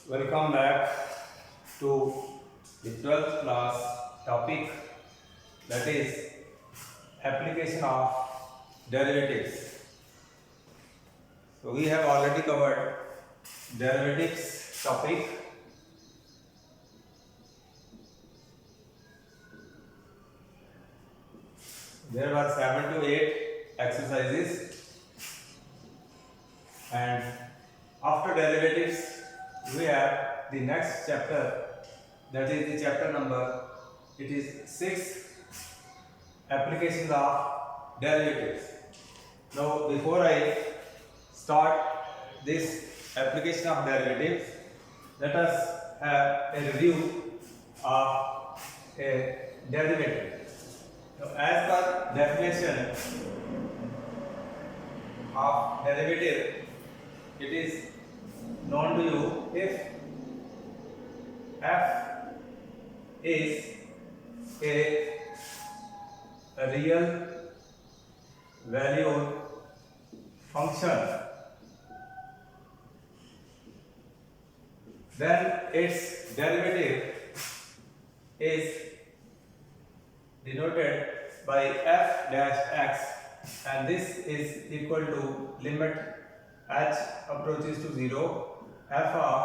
Welcome back to the 12th class topic, that is application of derivatives. So we have already covered derivatives topic. There were 7 to 8 exercises, and after derivatives we have the next chapter, that is the chapter number, it is 6, applications of derivatives. Now before I start this application of derivatives, let us have a review of a derivative. Now, as per definition of derivative, it is known to you if f is a real valued function, then its derivative is denoted by f dash x, and this is equal to limit h approaches to 0 f of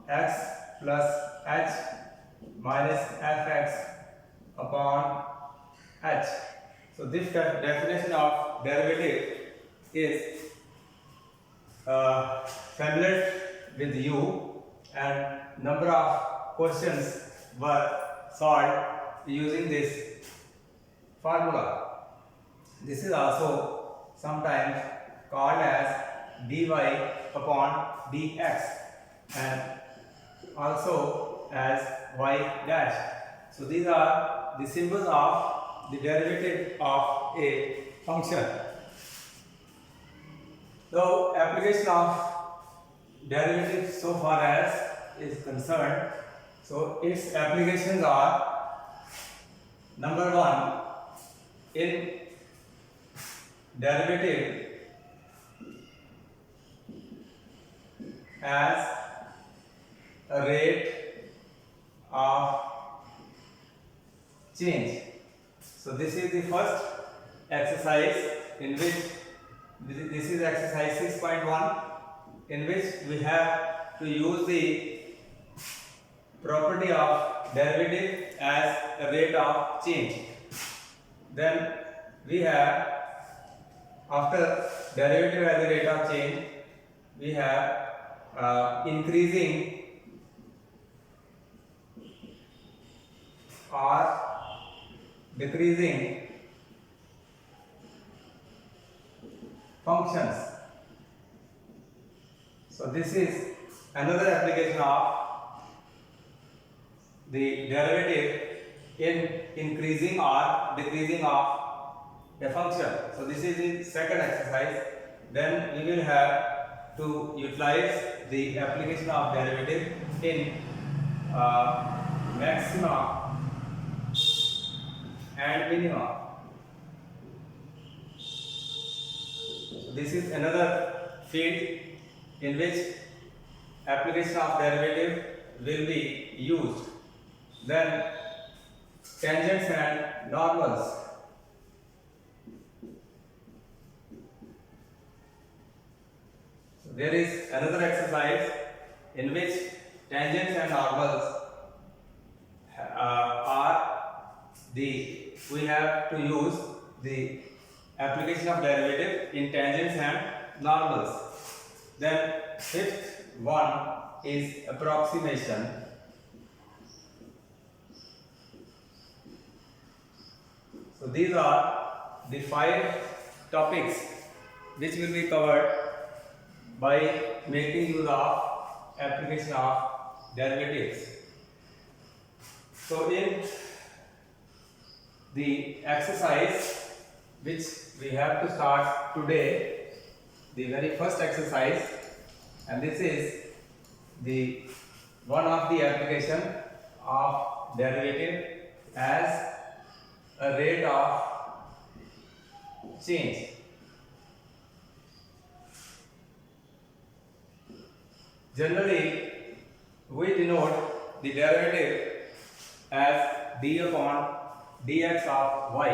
x plus h minus fx upon h. So this definition of derivative is familiar with you, and number of questions were solved using this formula. This is also sometimes called as dy upon dx and also as y dash. So these are the symbols of the derivative of a function. So application of derivative so far as is concerned, so its applications are: number one, in derivative as a rate of change. So this is the first exercise in which this is exercise 6.1, in which we have to use the property of derivative as a rate of change. Then we have, after derivative as a rate of change, we have increasing or decreasing functions. So this is another application of the derivative in increasing or decreasing of a function. So this is the second exercise. Then we will have to utilize the application of derivative in maxima and minima. So this is another field in which application of derivative will be used. Then tangents and normals. So there is another exercise in which tangents and normals we have to use the application of derivative in tangents and normals. Then fifth one is approximation. So these are the 5 topics which will be covered by making use of application of derivatives. So in the exercise which we have to start today, the very first exercise, and this is the one of the application of derivative as a rate of change. Generally, we denote the derivative as d upon dx of y.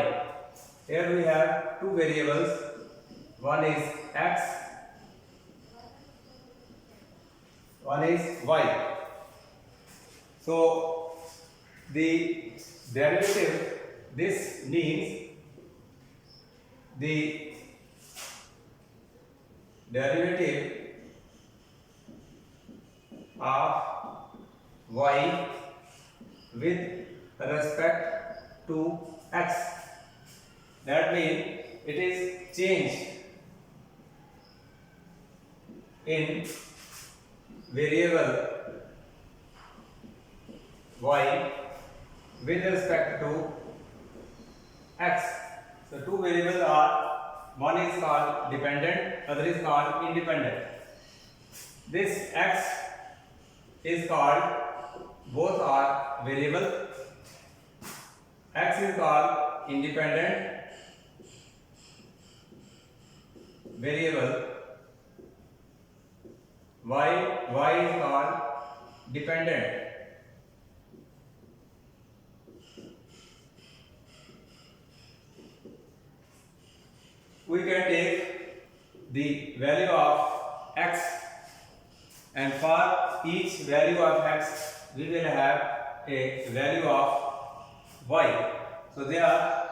Here we have two variables, one is x, one is y. So the derivative, this means the derivative of y with respect to x. That means it is change in variable y with respect to x. So two variables are, one is called dependent, other is called independent. This x is called, both are variable. X is called independent variable, y is called dependent. We can take the value of x, and for each value of x we will have a value of y. So they are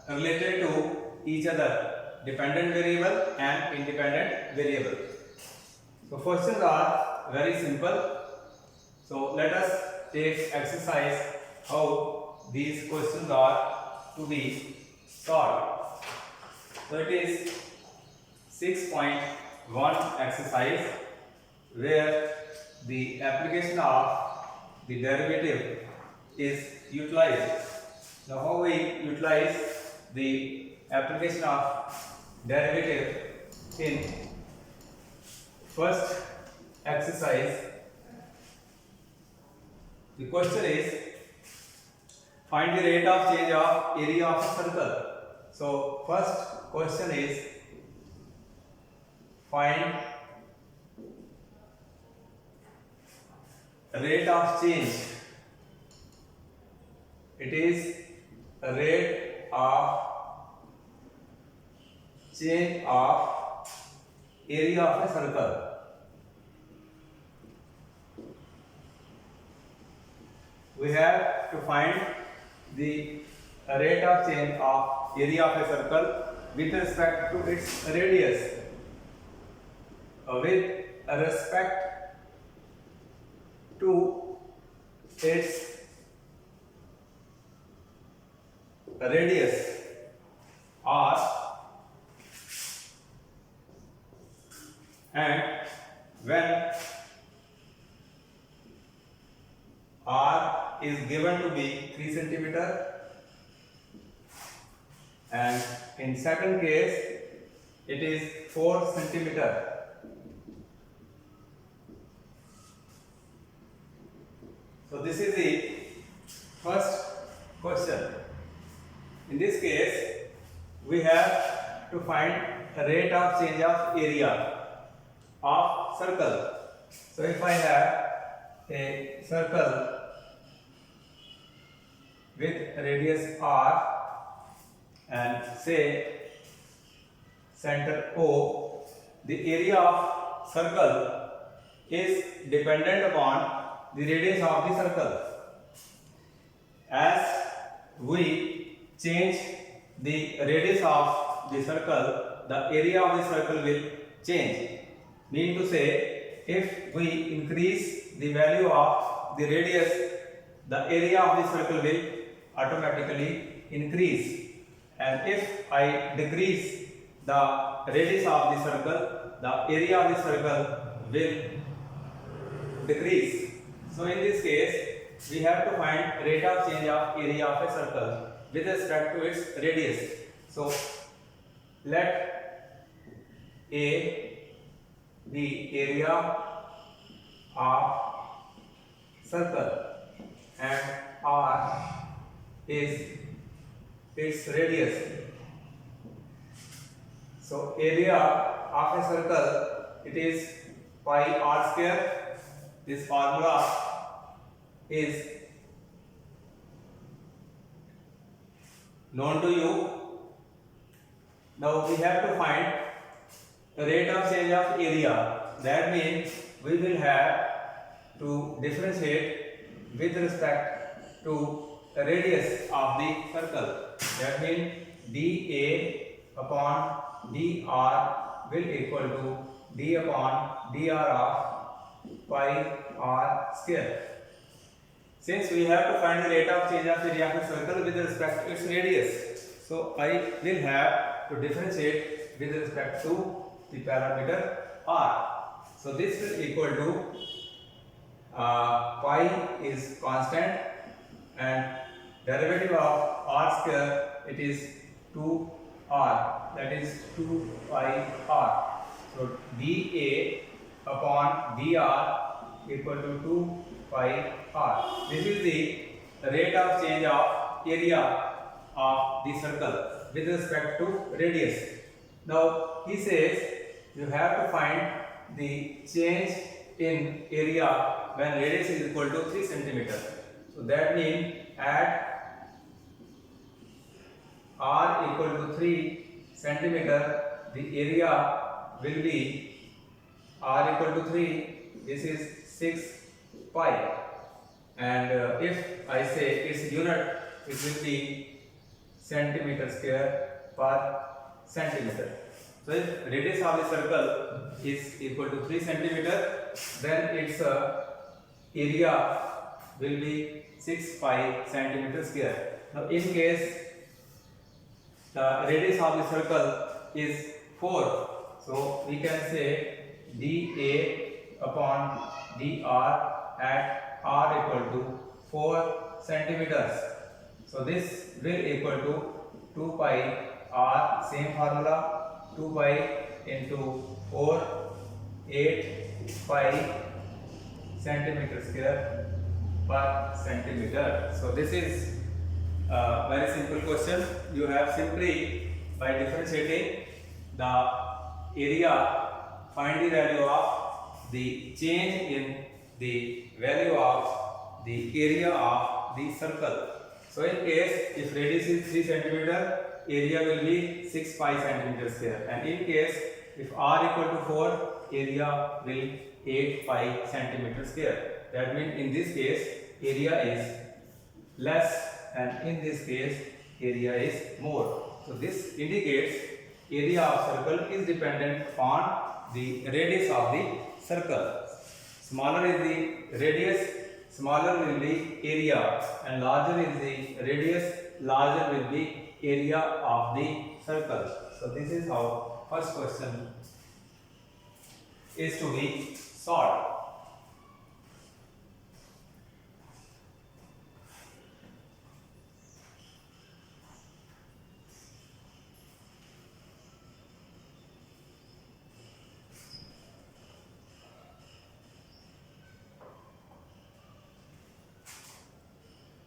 related to each other, dependent variable and independent variable. So questions are very simple. So let us take exercise how these questions are to be solved. So it is 6.1 exercise where the application of the derivative is utilized. Now how we utilize the application of derivative in first exercise? The question is, find the rate of change of area of a circle. So first question is, find rate of change. It is a rate of change of area of a circle. We have to find the rate of change of area of a circle with respect to its radius. With respect to its radius r, and when r is given to be 3 centimeter, and in second case it is 4 centimeter. So this is the first question. In this case we have to find the rate of change of area of circle. So if I have a circle with radius r and say center O, the area of circle is dependent upon the radius of the circle. As we change the radius of the circle, the area of the circle will change. Mean to say, if we increase the value of the radius, the area of the circle will automatically increase, and if I decrease the radius of the circle, the area of the circle will decrease. So in this case we have to find rate of change of area of a circle with respect to its radius. So let A be area of circle and r is its radius. So area of a circle, it is pi r square. This formula is known to you. Now we have to find the rate of change of area. That means we will have to differentiate with respect to the radius of the circle. That means dA upon dr will equal to d upon dr of pi r square. Since we have to find the rate of change of area of a circle with respect to its radius, so I will have to differentiate with respect to the parameter r. So this will equal to pi is constant and derivative of r square, it is 2r, that is 2 pi r. So dA upon dr equal to 2 pi r. This is the rate of change of area of the circle with respect to radius. Now he says you have to find the change in area when radius is equal to 3 cm. So that means at r equal to 3 cm, the area will be r equal to 3, this is 6 pi, and if I say its unit, it will be centimeter square per centimeter. So if radius of the circle is equal to 3 centimeter, then its area will be 6 pi centimeter square. Now in case the radius of the circle is 4, so we can say dA upon dr at r equal to 4 centimeters. So this will equal to 2 pi r, same formula, 2 pi into 4, 8 pi centimeter square per centimeter. So this is a very simple question. You have simply by differentiating the area, find the value of the change in the value of the area of the circle. So in case if radius is 3 centimeter, area will be 6 pi centimeter square, and in case if r equal to 4, area will 8 pi centimeter square. That means in this case area is less and in this case area is more. So this indicates area of circle is dependent upon the radius of the circle. Smaller is the radius, smaller will be area, and larger is the radius, larger will be area of the circle. So this is how first question is to be solved.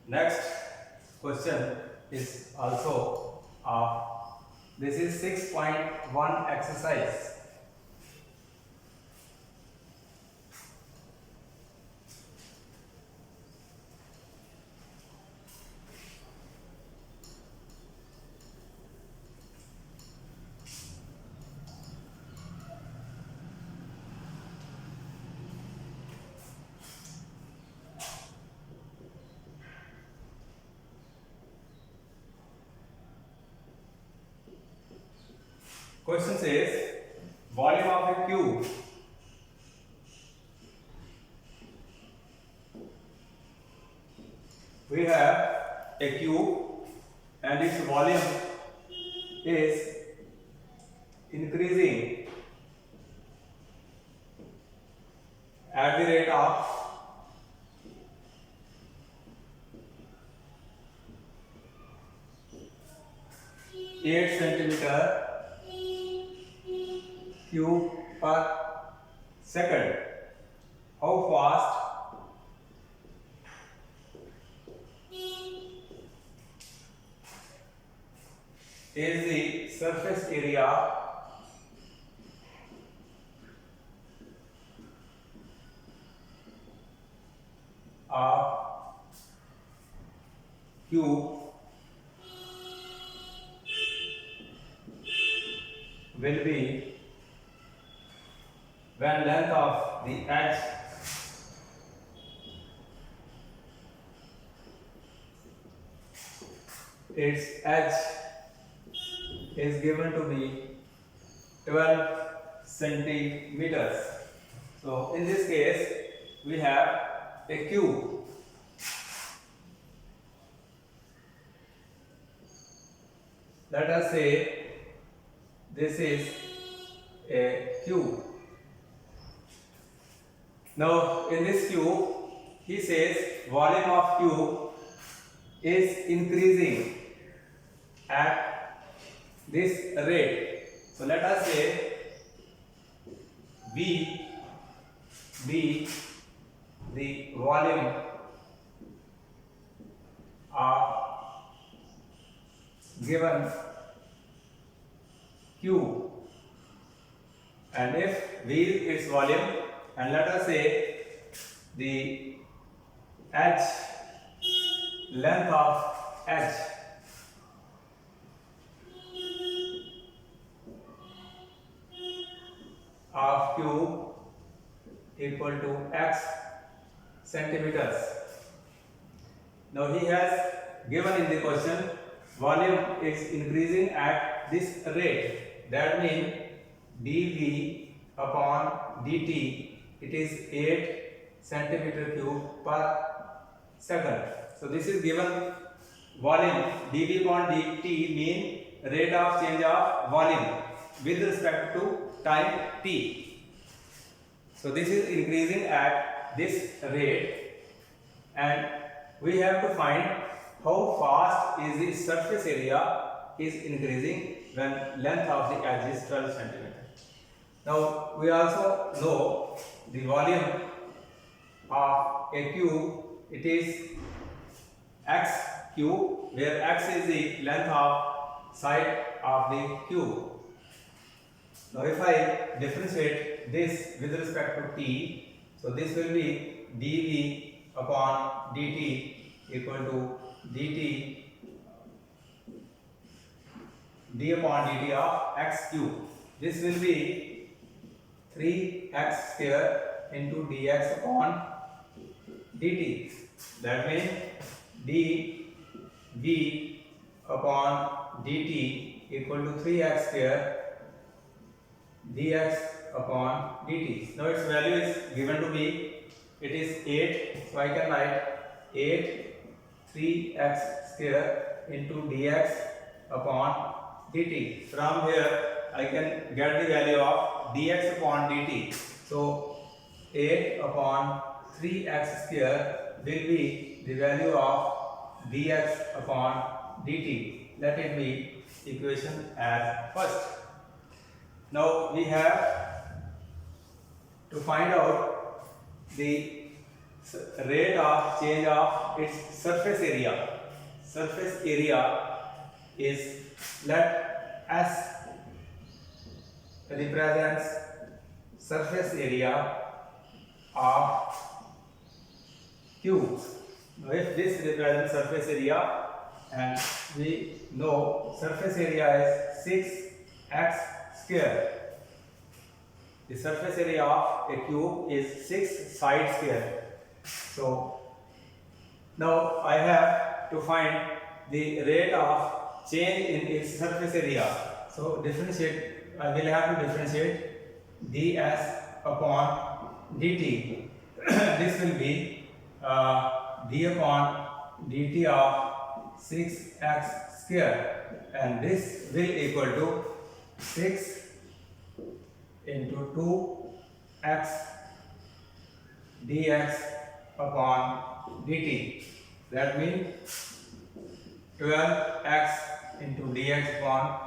Next question is also this is 6.1 exercise. Question says volume of a cube we have a cube and its volume is increasing at the rate of 8 centimeter cube per second. How fast is the surface area of cube will be when length of the edge is given to be 12 centimeters. So in this case we have a cube. Let us say this is a cube. Now in this cube he says volume of cube is increasing at this rate. So let us say V be the volume of given cube, and if V is its volume, and let us say the edge length of edge of cube equal to x centimeters. Now he has given in the question volume is increasing at this rate. That means dV upon dt, it is 8 centimeter cube per second. So this is given volume. dV upon dt mean rate of change of volume with respect to time t. So this is increasing at this rate, and we have to find how fast is the surface area is increasing when length of the edge is 12 centimeter. Now we also know the volume of a cube, it is x cube, where x is the length of side of the cube. Now if I differentiate this with respect to t, so this will be dV upon dt equal to dt d upon dt of x cube. This will be 3x square into dx upon dt. That means dv upon dt equal to 3x square dx upon dt. Now its value is given to be, it is 8, so I can write 8 3x square into dx upon dt. From here I can get the value of dx upon dt. So 8 upon 3x square will be the value of dx upon dt. Let it be equation as first. Now we have to find out the rate of change of its surface area. Surface area is, let S represents surface area of cube. Now if this represents surface area, and we know surface area is 6x square. The surface area of a cube is 6 side square. So now I have to find the rate of change in its surface area. So differentiate, I will have to differentiate ds upon dt. This will be d upon dt of 6x square, and this will equal to 6 into 2x dx upon dt. That means 12x into dx upon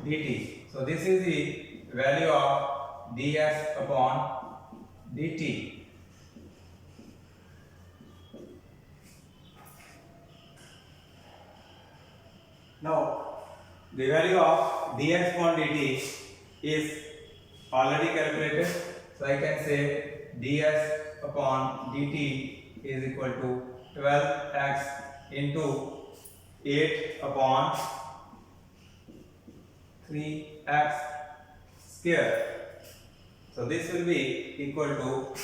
dt. So this is the value of dx upon dt. Now the value of dx upon dt is already calculated, so I can say ds upon dt is equal to 12x into 8 upon 3x square. So this will be equal to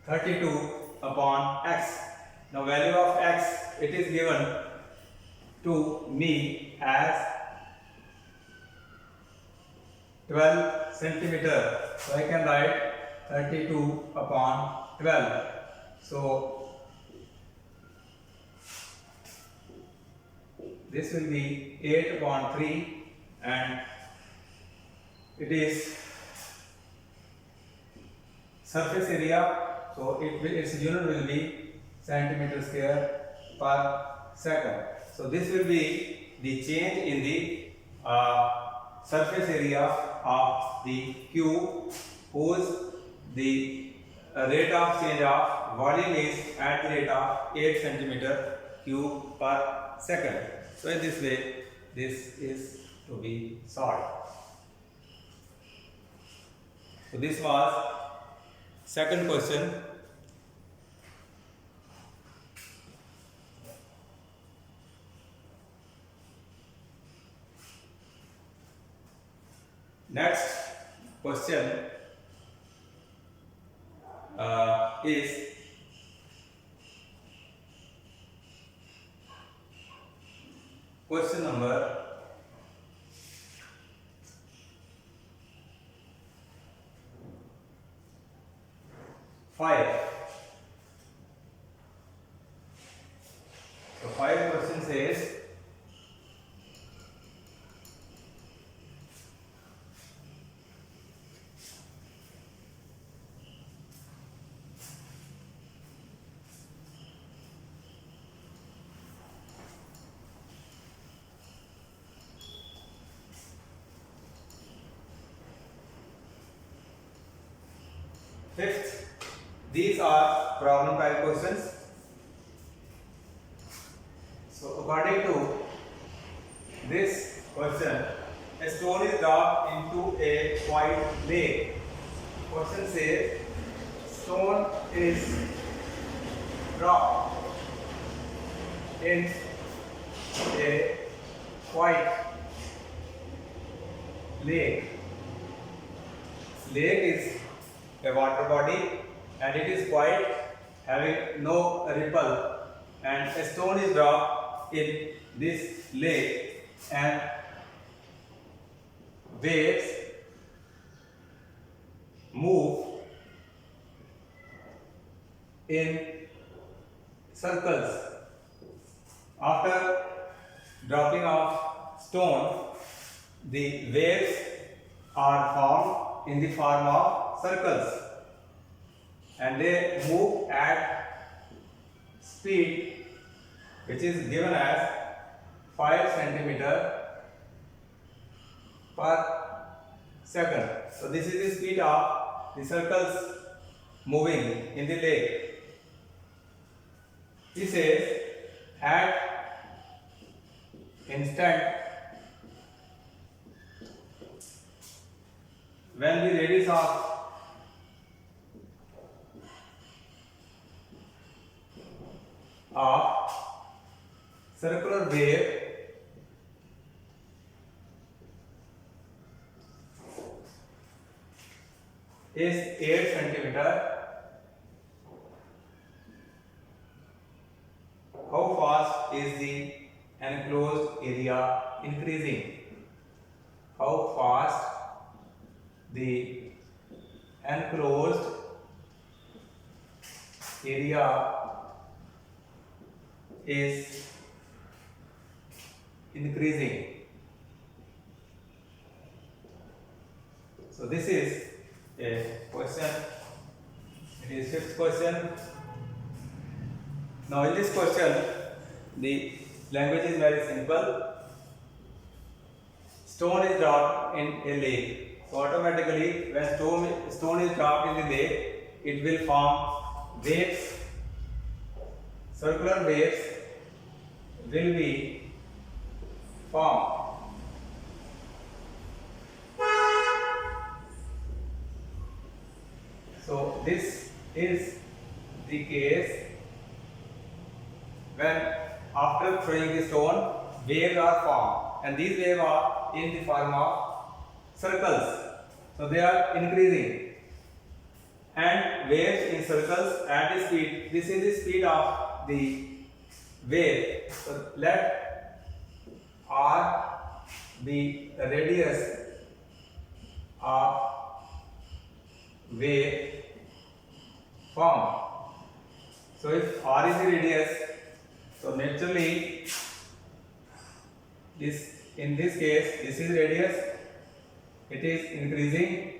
32 upon x. Now value of x, it is given to me as 12 centimeter. So I can write 32 upon 12. So this will be 8 upon 3, and it is surface area. So its unit will be centimeter square per second. So this will be the change in the surface area of the cube, whose the rate of change of volume is at the rate of 8 centimeter cube per second. So in this way, this is to be solved. So this was second question. Next question is question number 5. So 5 question says, fifth, these are problem type questions. So according to this question, a stone is dropped into a white lake. Question says, stone is dropped in a white lake. Lake is a water body and it is white, having no ripple, and a stone is dropped in this lake and waves move in circles. After dropping of stone, the waves are formed in the form of circles, and they move at speed which is given as 5 centimeter per second. So this is the speed of the circles moving in the lake. He says, at instant when the radius of circular wave is 8 centimeter, how fast is the enclosed area increasing? How fast the enclosed area is increasing? So this is a question. It is fifth question. Now in this question, the language is very simple. Stone is dropped in a lake. So automatically when stone is dropped in the lake, it will form waves. Circular waves will be formed. So this is the case when after throwing the stone waves are formed, and these waves are in the form of circles, so they are increasing, and waves in circles at the speed, this is the speed of the wave. So let r be the radius of wave formed. So if r is the radius, so naturally this, in this case, this is radius, it is increasing.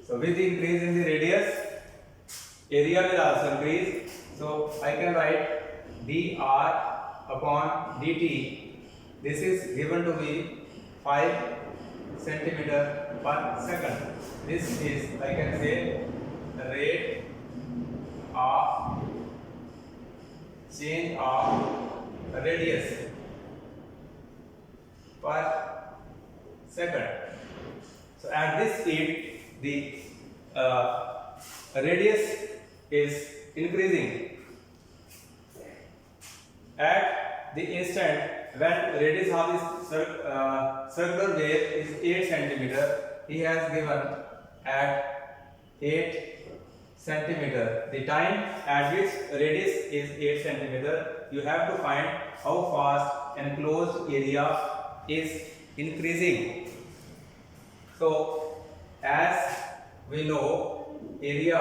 So with the increase in the radius, area will also increase. So I can write dr upon dt. This is given to be 5 centimeter per second. This is, I can say, the rate of change of radius per second. So at this speed, the radius is increasing. At the instant when radius of this circular wave is 8 centimeter, he has given at 8 centimeter. The time at which radius is 8 centimeter, you have to find how fast enclosed area is increasing. So as we know, area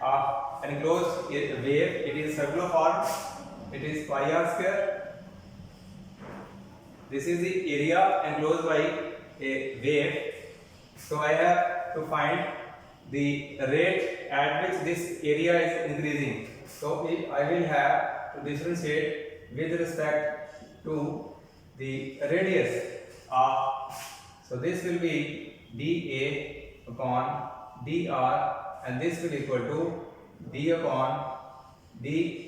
of enclosed wave, it is circular form, it is pi r square. This is the area enclosed by a wave. So I have to find the rate at which this area is increasing. So I will have to differentiate with respect to the radius of, so this will be dA upon dr, and this will equal to d upon dr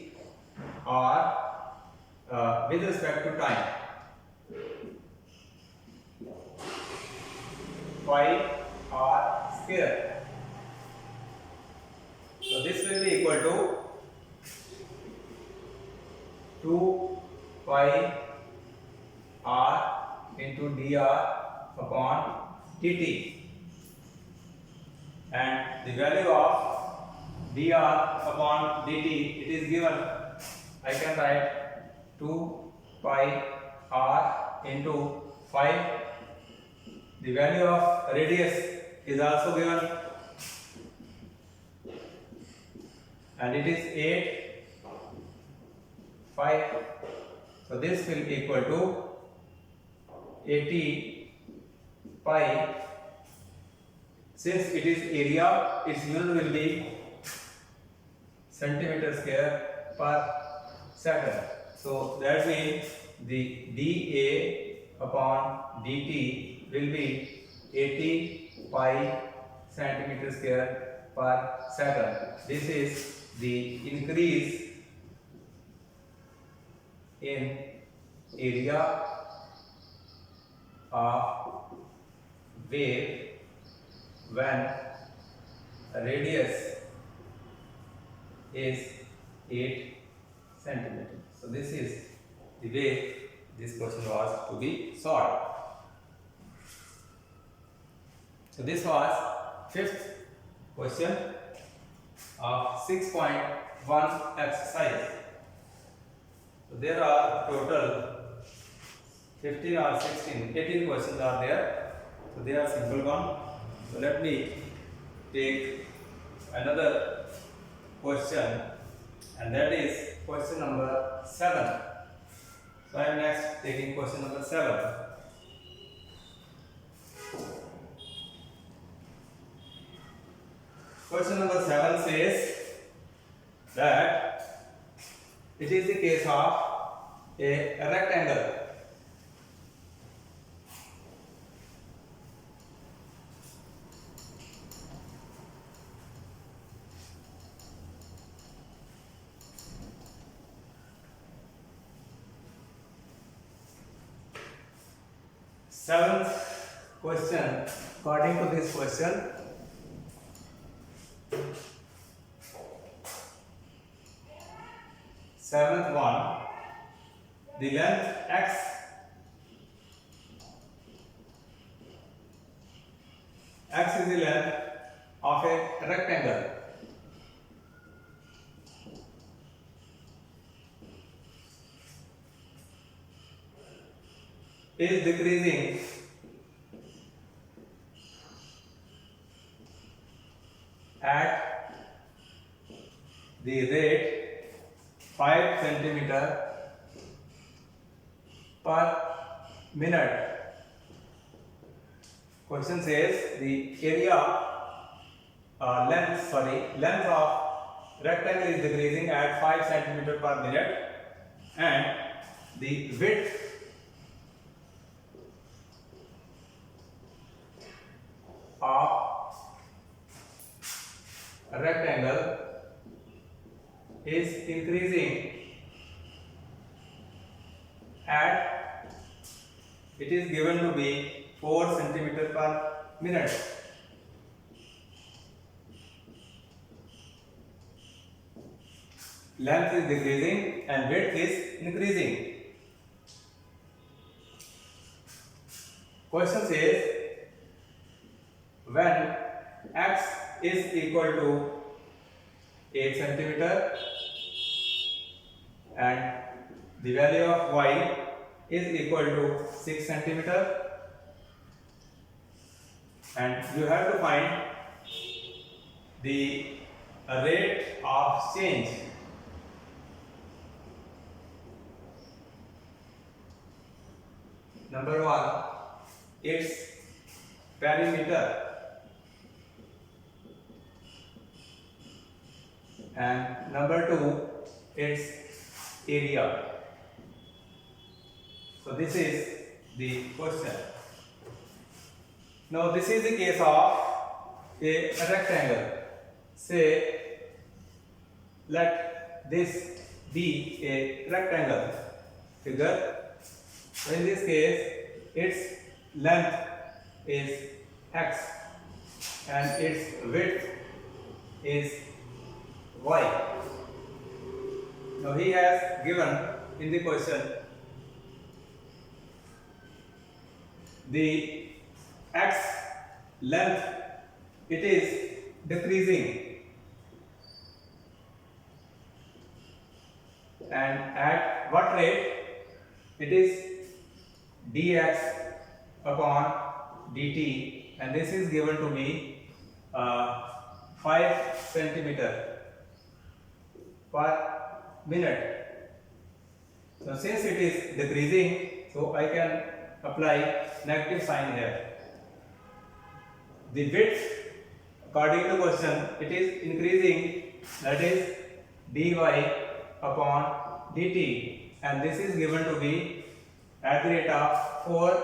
with respect to time. Pi r square. So this will be equal to 2 pi r into dr upon dt, and the value of dr upon dt, it is given, I can write 2 pi r into 5. The value of radius is also given, and it is 8, 5. So this will be equal to 80 pi. Since it is area, its unit will be centimeter square per second. So that means the dA upon dt will be 80 pi centimeter square per second. This is the increase in area of wave when radius is 8 centimeter. So this is the way this question was to be solved. So this was fifth question of 6.1 exercise. So there are total 15 or 16, 18 questions are there. So they are simple one. So let me take another question, and that is question number 7. So I am next taking question number 7. Question number 7 says that it is the case of a rectangle. Seventh question, according to this question, seventh one, the length x is the length of a rectangle. Is decreasing at the rate 5 centimeter per minute. Question says the length of rectangle is decreasing at 5 centimeter per minute, and the width of a rectangle is increasing at, it is given to be 4 centimeter per minute. Length is decreasing and width is increasing. Question says when x is equal to 8 centimeter and the value of y is equal to 6 centimeter, and you have to find the rate of change. Number 1, its perimeter, and number 2, its area. So this is the question. Now this is the case of a rectangle. Say let this be a rectangle figure. So in this case its length is x and its width is y. Now he has given in the question the x length, it is decreasing, and at what rate? It is dx upon dt, and this is given to me 5 centimeter per minute. So since it is decreasing, so I can apply negative sign here. The width, according to question, it is increasing, that is dy upon dt, and this is given to be at the rate of 4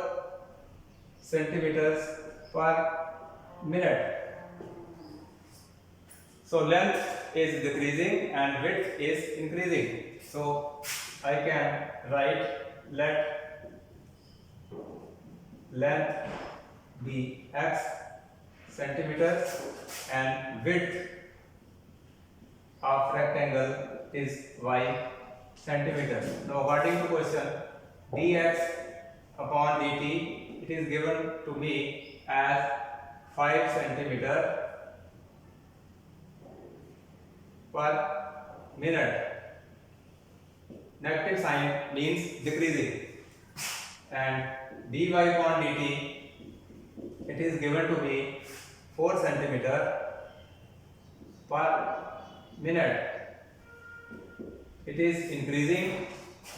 centimeters per minute. So length is decreasing and width is increasing. So I can write let length be x centimeters and width of rectangle is y centimeters. Now according to question, dx upon dt, it is given to me as 5 centimeter per minute. Negative sign means decreasing, and dy upon dt, it is given to be 4 centimeter per minute. It is increasing,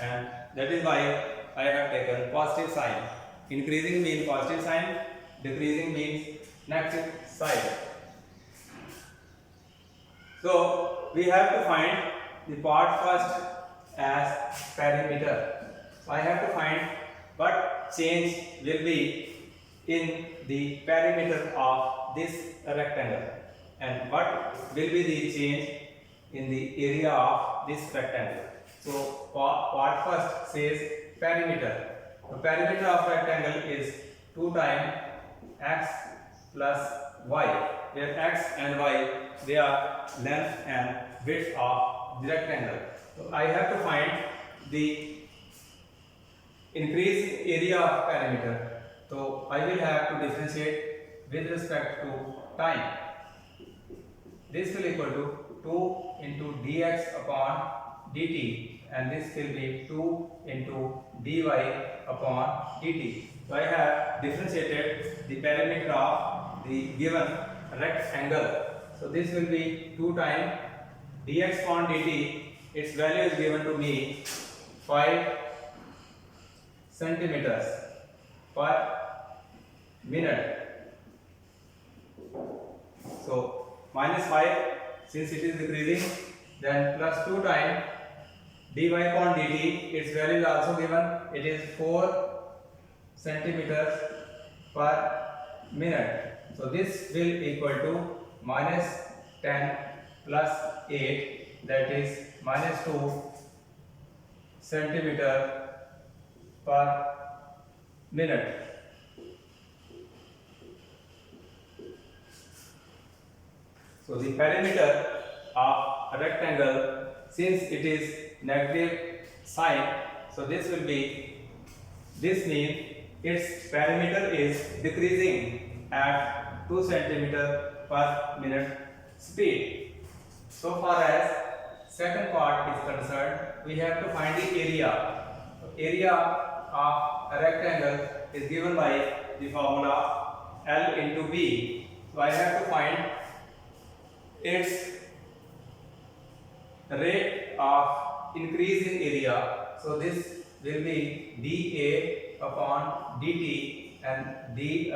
and that is why I have taken positive sign. Increasing means positive sign, decreasing means negative sign. So we have to find the part first as perimeter. So I have to find what change will be in the perimeter of this rectangle, and what will be the change in the area of this rectangle. So part first says perimeter. The perimeter of rectangle is 2 times x plus y, where x and y they are length and width of the rectangle. So I have to find the increase in area of perimeter. So I will have to differentiate with respect to time. This will equal to 2 into dx upon dt, and this will be 2 into dy upon dt. So I have differentiated the perimeter of the given rectangle. So this will be 2 times dx upon dt. Its value is given to me 5 centimeters per minute. So minus 5, since it is decreasing, then plus 2 times dy upon dt, its value is also given, it is 4 centimeters per minute. So this will equal to minus 10 plus 8, that is minus 2 centimeter per minute. So the perimeter of a rectangle, since it is negative sign, so this means its perimeter is decreasing at 2 centimeter per minute speed. So far as second part is concerned, we have to find the area. Area of a rectangle is given by the formula L into B. So I have to find its rate of increase in area. So this will be dA upon dt and d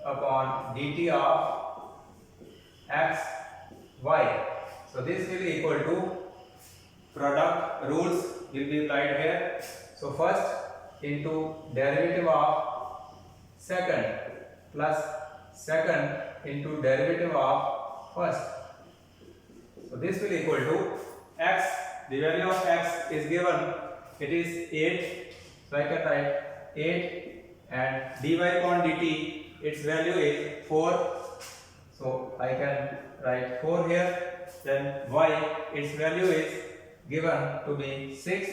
upon dt of x y. So this will be equal to, product rules will be applied here. So first into derivative of second plus second into derivative of first. So this will equal to x, the value of x is given, it is 8, so I can write 8, and dy upon dt, its value is 4, so I can write 4 here. Then y, its value is given to be 6,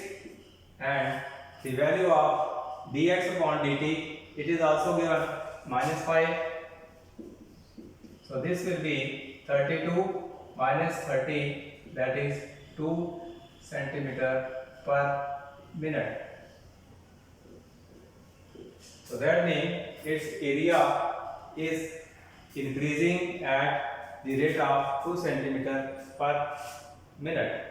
and the value of dx upon dt, it is also given minus 5. So this will be 32 minus 30, that is 2 centimeter per minute. So that means its area is increasing at the rate of 2 centimeter per minute.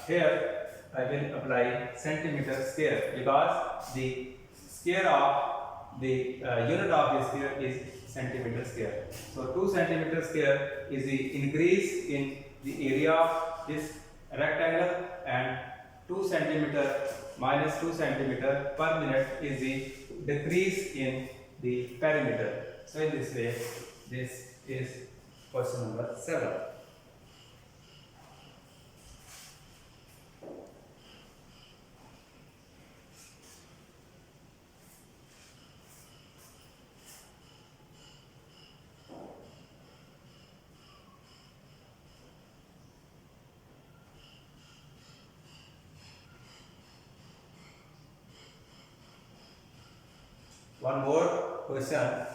Here I will apply centimeter square, because the square of the unit of the square is centimeter square. So 2 centimeter square is the increase in the area of this rectangle, and 2 centimeter minus 2 centimeter per minute is the decrease in the perimeter. So in this way, this is question number 7. One more question.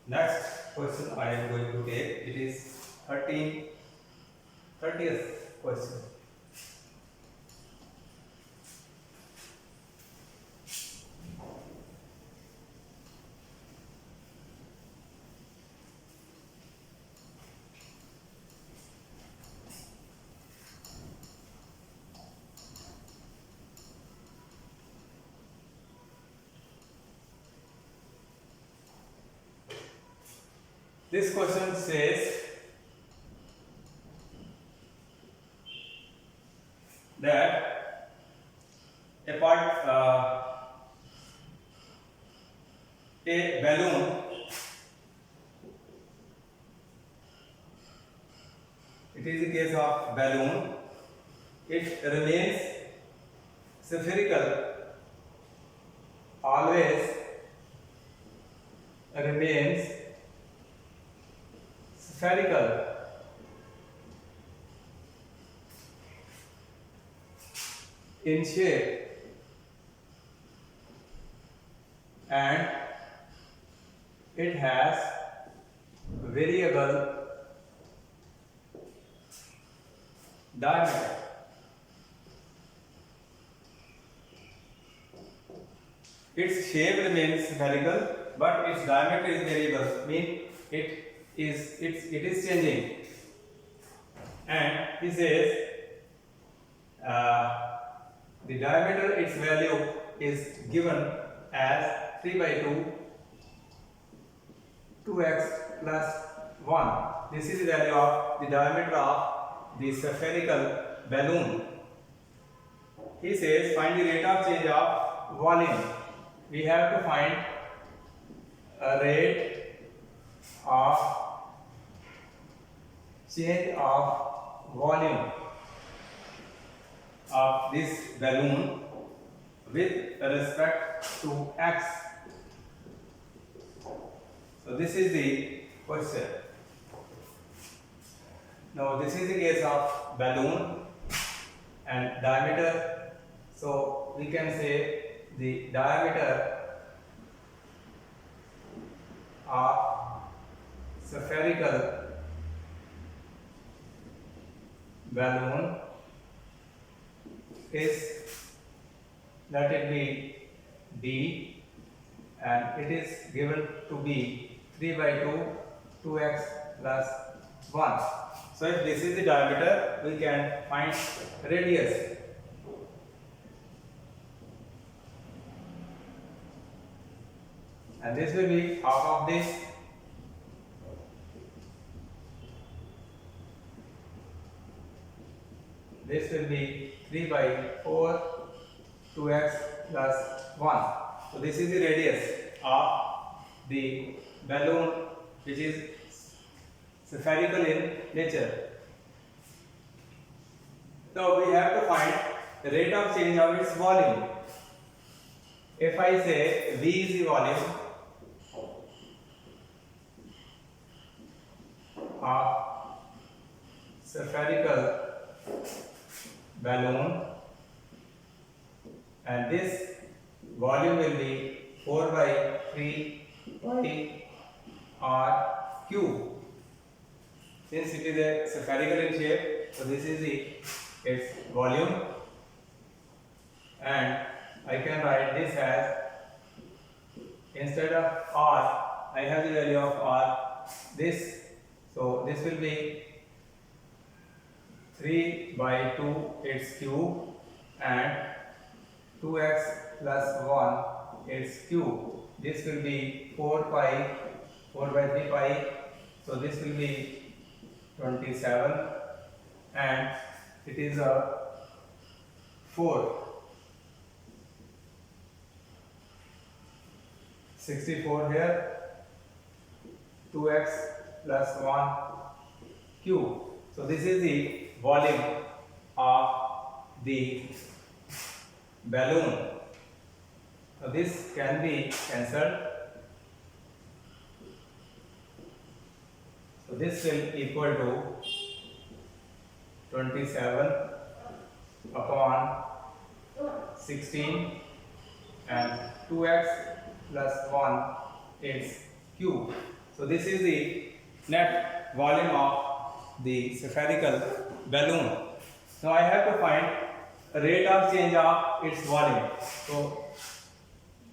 Next question I am going to take, it is 30th question. This question says that a balloon, it is a case balloon, it remains spherical, always remains spherical. In shape and it has variable diameter. Its shape remains spherical, but its diameter is variable. Means it is changing. And he says the diameter, its value is given as 3 by 2, 2x plus 1. This is the value of the diameter of the spherical balloon. He says find the rate of change of volume. We have to find a rate of change of volume of this balloon with respect to x. So this is the question. Now this is the case of balloon and diameter. So we can say the diameter of spherical balloon is, let it be d, and it is given to be 3 by 2, 2x plus 1. So if this is the diameter, we can find radius. And this will be half of this. This will be 3 by 4, 2x plus 1. So this is the radius of the balloon, which is spherical in nature. So we have to find the rate of change of its volume. If I say V is the volume of spherical balloon, and this volume will be 4 by 3 pi r cube. Since it is a spherical in shape, so this is its volume, and I can write this as, instead of r, I have the value of r, this. So this will be 3 by 2 its cube and 2x plus 1 its cube. This will be 4 by 3 pi. So this will be 27, and it is a 4. 64 here, 2x plus 1 cube. So this is the volume of the balloon. So this can be cancelled. So this will equal to 27 upon 16, and 2x plus 1 is cube. So this is the net volume of the spherical balloon. So I have to find the rate of change of its volume. So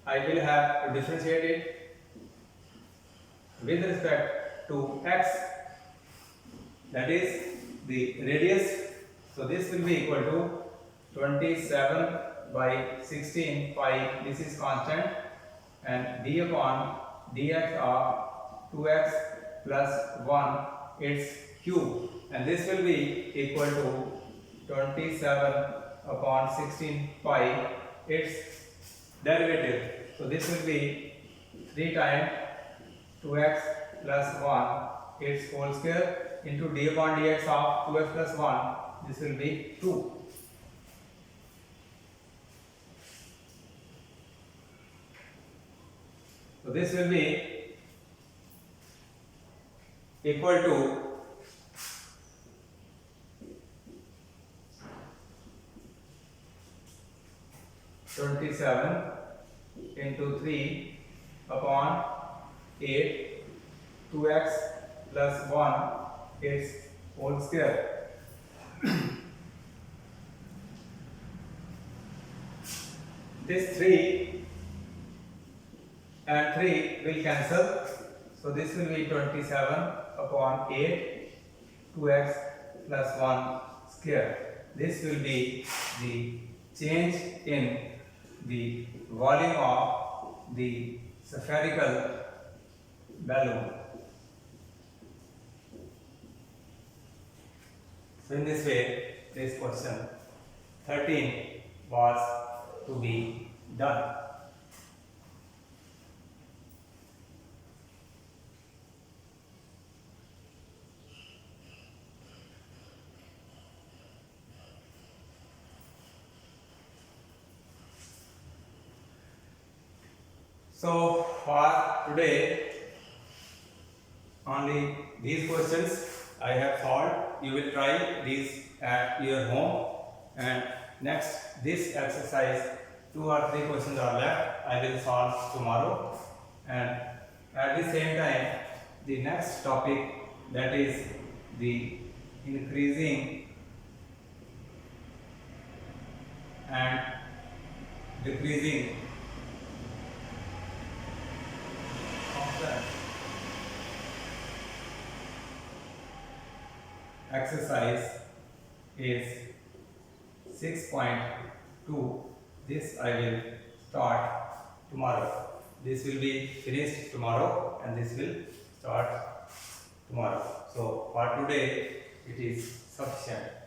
I will have to differentiate it with respect to x, that is the radius. So this will be equal to 27 by 16 pi, this is constant, and d upon dx of 2x plus 1 its cube, and this will be equal to 27 upon 16 pi its derivative. So this will be 3 times 2x plus 1 its whole square into d upon dx of 2x plus 1. this will be 2. So this will be equal to 27 into 3 upon 8, 2x plus 1 its whole square. This 3 and 3 will cancel, so this will be 27 upon 8, 2x plus 1 square. This will be the change in the volume of the spherical balloon. So in this way, this question 13 was to be done. So for today, only these questions I have solved. You will try these at your home, and next this exercise 2 or 3 questions are left. I will solve tomorrow, and at the same time the next topic, that is the increasing and decreasing exercise is 6.2. This I will start tomorrow. This will be finished tomorrow and this will start tomorrow. So for today it is sufficient.